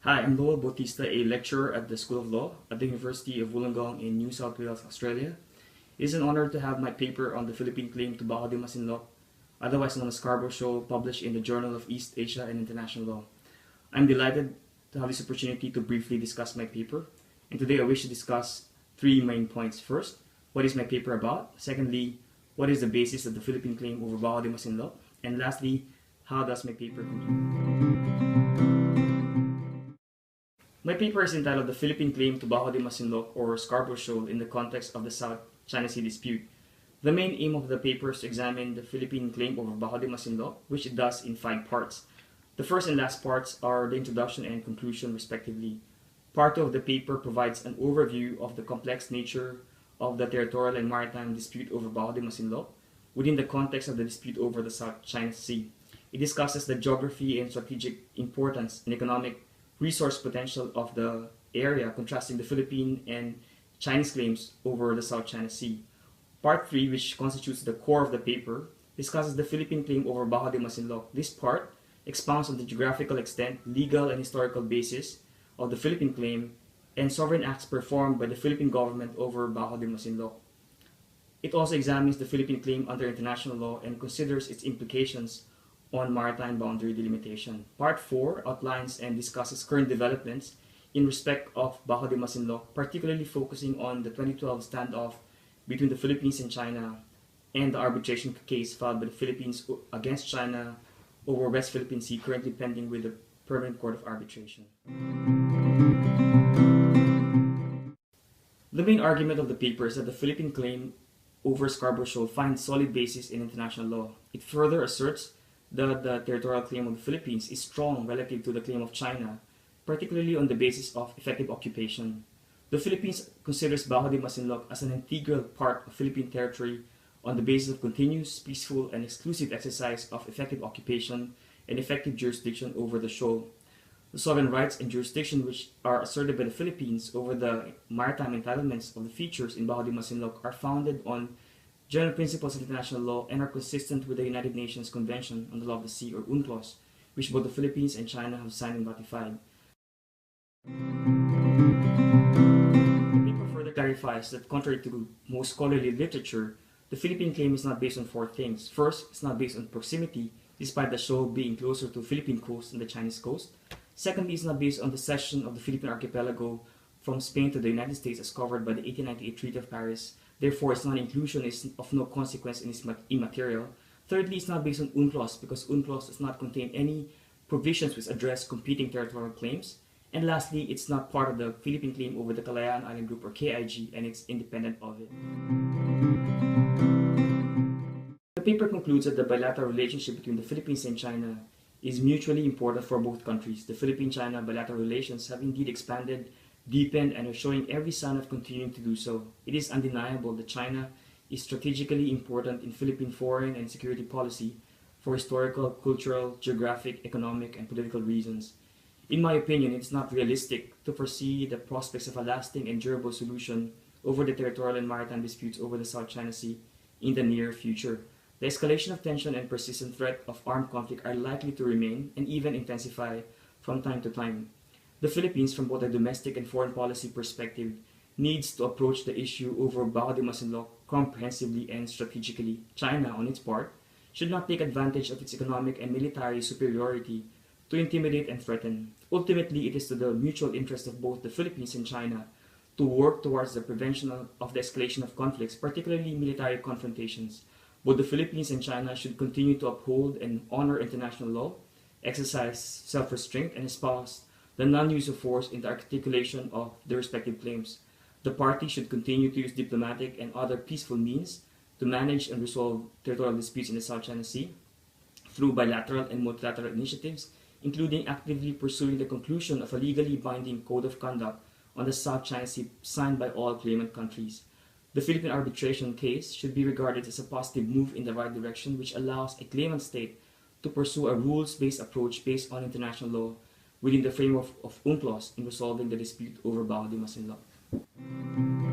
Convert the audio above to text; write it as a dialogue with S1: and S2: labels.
S1: Hi, I'm Lowell Bautista, a lecturer at the School of Law at the University of Wollongong in New South Wales, Australia. It is an honor to have my paper on the Philippine Claim to Bajo de Masinloc, otherwise known as Scarborough Shoal, published in the Journal of East Asia and International Law. I'm delighted to have this opportunity to briefly discuss my paper, and today I wish to discuss three main points. First, what is my paper about? Secondly, what is the basis of the Philippine claim over Bajo de Masinloc? And lastly, how does my paper conclude? My paper is entitled The Philippine Claim to Bajo de Masinloc or Scarborough Shoal in the Context of the South China Sea Dispute. The main aim of the paper is to examine the Philippine claim over Bajo de Masinloc, which it does in 5 parts. The first and last parts are the introduction and conclusion respectively. Part 2 of the paper provides an overview of the complex nature of the territorial and maritime dispute over Bajo de Masinloc within the context of the dispute over the South China Sea. It discusses the geography and strategic importance and economic resource potential of the area, contrasting the Philippine and Chinese claims over the South China Sea. Part 3, which constitutes the core of the paper, discusses the Philippine claim over Bajo de Masinloc. This part expounds on the geographical extent, legal and historical basis of the Philippine claim, and sovereign acts performed by the Philippine government over Bajo de Masinloc. It also examines the Philippine claim under international law and considers its implications on maritime boundary delimitation. Part 4 outlines and discusses current developments in respect of Bajo de Masinloc, particularly focusing on the 2012 standoff between the Philippines and China and the arbitration case filed by the Philippines against China over West Philippine Sea, currently pending with the Permanent Court of Arbitration. The main argument of the paper is that the Philippine claim over Scarborough Shoal finds solid basis in international law. It further asserts that the territorial claim of the Philippines is strong relative to the claim of China, particularly on the basis of effective occupation. The Philippines considers Bajo de Masinloc as an integral part of Philippine territory on the basis of continuous, peaceful, and exclusive exercise of effective occupation and effective jurisdiction over the shoal. The sovereign rights and jurisdiction which are asserted by the Philippines over the maritime entitlements of the features in Bajo de Masinloc are founded on general principles of international law and are consistent with the United Nations Convention on the Law of the Sea, or UNCLOS, which both the Philippines and China have signed and ratified. The paper further clarifies that, contrary to most scholarly literature, the Philippine claim is not based on 4 things. First, it's not based on proximity, despite the shoal being closer to the Philippine coast than the Chinese coast. Secondly, it's not based on the cession of the Philippine archipelago from Spain to the United States as covered by the 1898 Treaty of Paris. Therefore, its non-inclusion is of no consequence and is immaterial. Thirdly, it's not based on UNCLOS because UNCLOS does not contain any provisions which address competing territorial claims. And lastly, it's not part of the Philippine claim over the Kalayaan Island Group, or KIG, and it's independent of it. The paper concludes that the bilateral relationship between the Philippines and China is mutually important for both countries. The Philippine-China bilateral relations have indeed expanded, deepened, and are showing every sign of continuing to do so. It is undeniable that China is strategically important in Philippine foreign and security policy for historical, cultural, geographic, economic, and political reasons. In my opinion, it is not realistic to foresee the prospects of a lasting and durable solution over the territorial and maritime disputes over the South China Sea in the near future. The escalation of tension and persistent threat of armed conflict are likely to remain and even intensify from time to time. The Philippines, from both a domestic and foreign policy perspective, needs to approach the issue over Bajo de Masinloc comprehensively and strategically. China, on its part, should not take advantage of its economic and military superiority to intimidate and threaten. Ultimately, it is to the mutual interest of both the Philippines and China to work towards the prevention of the escalation of conflicts, particularly military confrontations. Both the Philippines and China should continue to uphold and honor international law, exercise self-restraint, and espouse the non-use of force in the articulation of their respective claims. The parties should continue to use diplomatic and other peaceful means to manage and resolve territorial disputes in the South China Sea through bilateral and multilateral initiatives, including actively pursuing the conclusion of a legally binding code of conduct on the South China Sea signed by all claimant countries. The Philippine arbitration case should be regarded as a positive move in the right direction, which allows a claimant state to pursue a rules-based approach based on international law within the framework of UNCLOS in resolving the dispute over Bajo de Masinloc.